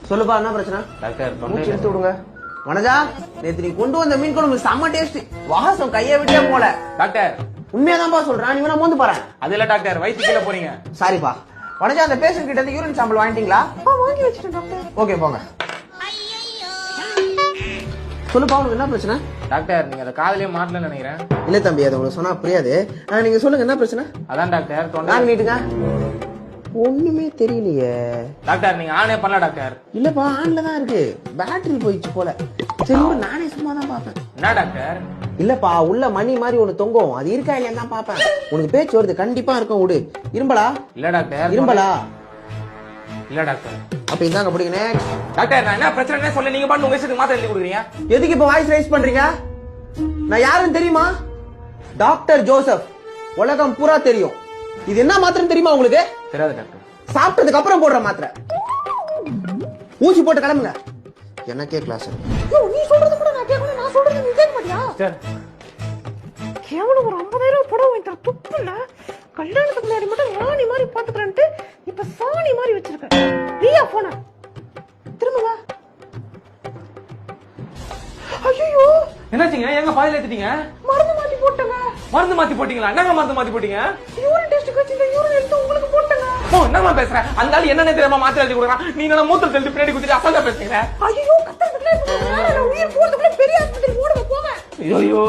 சொல்லுப்பா, என்ன பிரச்சனை? டாக்டர் மூச்சு இழுத்து விடுங்க. வனஜா, நேத்து நீ கொண்டு வந்த மீன் குழம்பு செம்ம டேஸ்ட். வாசம் கையை விட்டே போல. டாக்டர் உண்மையாதான்ப்பா சொல்றேன். நீ வேணா மோந்து பாரு. அது இல்ல டாக்டர், வயிற்று கீழே போறீங்க. சாரிப்பா. வனஜா, அந்த பேஷண்ட் கிட்ட இருந்து யூரின் சாம்பிள் வாங்கிட்டீங்களா? வாங்கி வச்சிட்டேன் டாக்டர். ஓகே, போங்க. சொல்லுப்பா, உனக்கு என்ன பிரச்சனை? டாக்டர் நீங்க அதை காதலே மாட்டலன்னு நினைக்கிறேன். இல்ல தம்பி, அது உங்களுக்கு சொன்னா புரியாது. நீங்க சொல்லுங்க, என்ன பிரச்சனை? அதான் டாக்டர் தொண்டை. நாங்க நீட்டுங்க. ஒண்ணுமே தெரியலையே. டாக்டர் நீங்க ஆனே பண்ணல டாக்டர். இல்லப்பா, ஆன்ல தான் இருக்கு. பேட்டரி போயிடுச்சு போல. சரி விடு, நானே சும்மா தான் பாப்பேன். என்ன டாக்டர்? இல்லப்பா, உள்ள மணி மாதிரி ஒண்ணு தொங்கும். அது இருக்கா இல்லையா தான் பாப்பேன். உனக்கு பேச்சு வருது, கண்டிப்பா இருக்கும். விடு. இரும்பலா? இல்ல டாக்டர். இரும்பலா? இல்ல டாக்டர். அப்ப இந்தாங்க பிடிக்கனே. டாக்டர் நான் என்ன பிரச்சனை சொல்ல, நீங்க பாட்டு உங்க இஷ்டத்துக்கு மாத்திரை எழுதி கொடுக்குறீங்க. எதுக்கு இப்ப வாய்ஸ் ரைஸ் பண்றீங்க? நான் யாருன்னு தெரியுமா? Doctor Joseph. உலகம் பூரா தெரியும். இது என்ன மாத்திரம் தெரியுமா உங்களுக்கு? தெரியாது டாக்டர். சாப்பிட்டதுக்கு அப்புறம் போடுற மாத்திரை. ஊசி போட்டு கிளம்புங்க. எனக்கே கிளாஸ். நீ சொல்றது கூட நான் கேட்கணும். நான் சொல்றது நீ கேட்க மாட்டியா? சார் கேவலம் ஒரு 50,000 படம் வாங்கி தர துப்பு இல்ல. கல்யாணத்துக்கு முன்னாடி மட்டும் ராணி மாதிரி பாத்துக்கிறேன்ட்டு இப்ப சாணி மாதிரி வச்சிருக்க. நீயா போன திரும்ப வா. ஐயோ, என்னாச்சுங்க? எங்க பாதியில ஏத்திட்டீங்க? மருந்து மாத்தி போட்டங்க. மருந்து மாத்தி போட்டீங்களா? என்னங்க மருந்து மாத்தி போட்டீங்க? யூரின் டெஸ்ட் வச்சு இந்த யூரின் எடுத்து உங்களுக்கு போட்டங்க. ஓ என்னமா பேசுற? அந்த ஆளு என்னன்னு தெரியாம மாத்திரை எழுதி கொடுக்குறான். நீங்க என்ன மூத்தல் தெளித்து பின்னாடி குத்திட்டு அசல்ட்டா பேசுறீங்க. ஐயோ, கத்தறதுக்குள்ள உயிர் போறதுக்குள்ள பெரிய ஆஸ்பத்திரி ஓடுங்க போங்க. ஐயோ